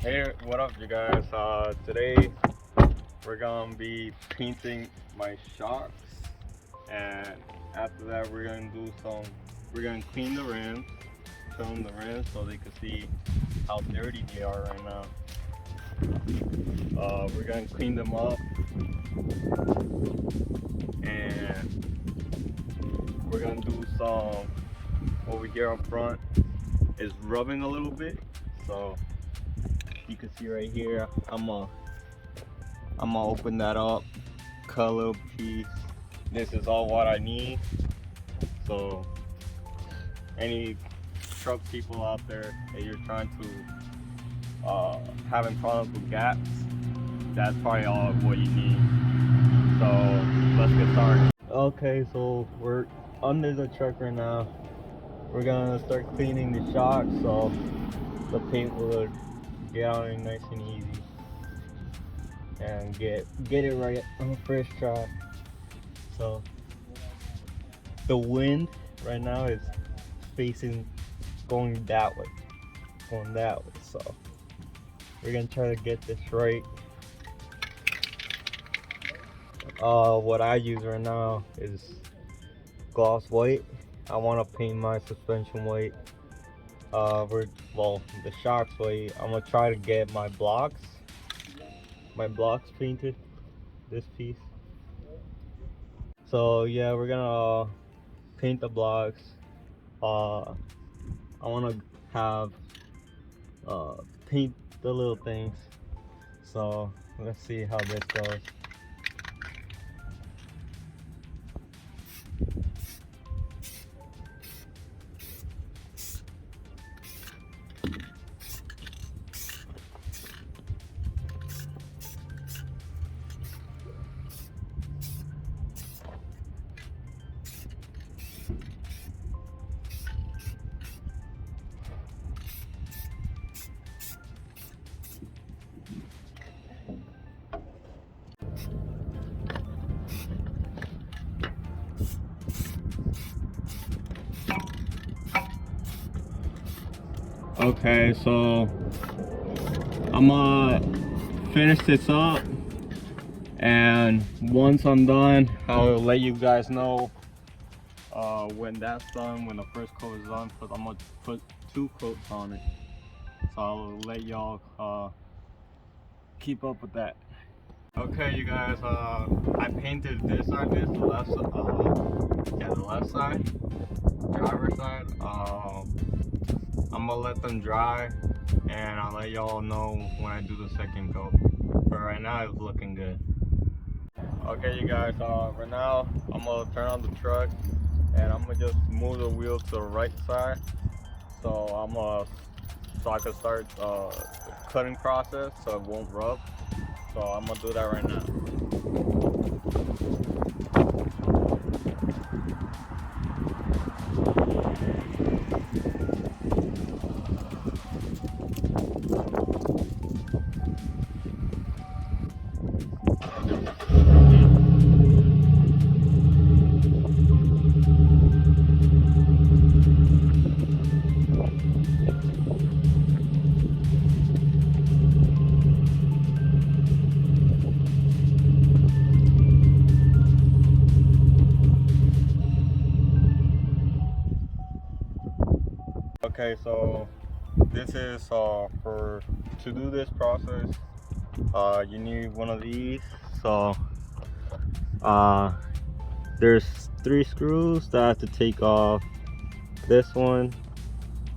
Hey, what up, you guys? Today we're gonna be painting my shocks, and after that we're gonna clean the rims, show them the rims so they can see how dirty they are right now. We're gonna clean them up, and we're gonna do some over here up front is rubbing a little bit. So you can see right here, I'm gonna open that up, cut a little piece. This is all what I need. So any truck people out there that you're trying to having problems with gaps, that's probably all what you need. So let's get started. Okay, so we're under the truck right now. We're gonna start cleaning the shocks so the paint will get on it nice and easy and get it right on the first try. So the wind right now is facing going that way. So we're gonna try to get this right. What I use right now is gloss white. I want to paint my suspension white. The shocks white. I'm gonna try to get my blocks painted, this piece. So yeah, we're gonna paint the blocks. I want to have paint the little things. So let's see how this goes. Okay, so I'm gonna finish this up, and once I'm done, I'll let you guys know when that's done, when the first coat is done, because I'm gonna put 2 coats on it. So I'll let y'all keep up with that. Okay, you guys, I painted this side, the left side, driver's side. I'm gonna let them dry, and I'll let y'all know when I do the second coat. But right now it's looking good. Okay, you guys, right now I'm gonna turn on the truck, and I'm gonna just move the wheel to the right side, so I can start the cutting process so it won't rub. So I'm gonna do that right now. Okay, so this is to do this process, you need one of these. So there's 3 screws that I have to take off. This one,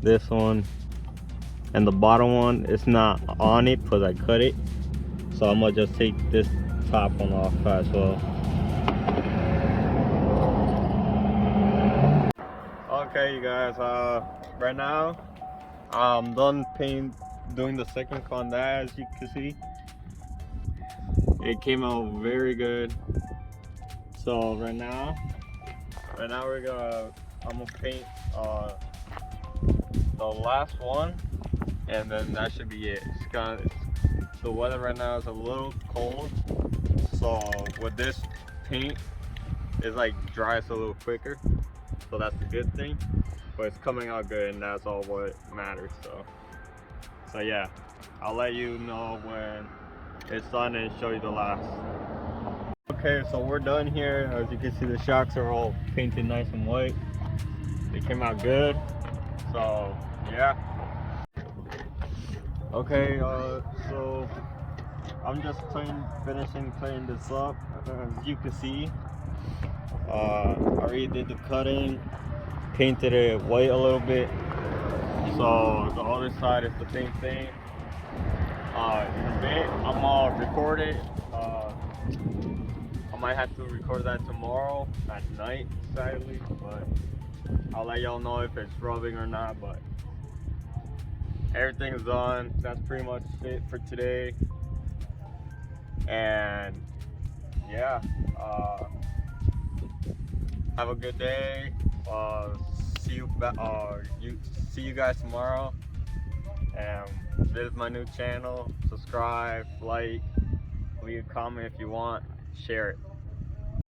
and the bottom one is not on it because I cut it. So I'm gonna just take this top one off as well. Okay, you guys, right now I'm done doing the second coat. That, as you can see, it came out very good. So right now I'm gonna paint the last one, and then that should be it. The weather right now is a little cold, so with this paint, it's like dries a little quicker, so that's a good thing. But it's coming out good, and that's all what matters. So So yeah, I'll let you know when it's done and show you the last. Okay, so we're done here. As you can see, the shocks are all painted nice and white. They came out good. So yeah. Okay, so I'm just finishing cleaning this up. As you can see, I already did the cutting, painted it white a little bit. So the other side is the same thing. In a bit, I'm gonna record it. I might have to record that tomorrow at night, sadly, but I'll let y'all know if it's rubbing or not. But everything's done. That's pretty much it for today. And yeah, have a good day. See you guys tomorrow. And this is my new channel. Subscribe, like, leave a comment if you want, share it.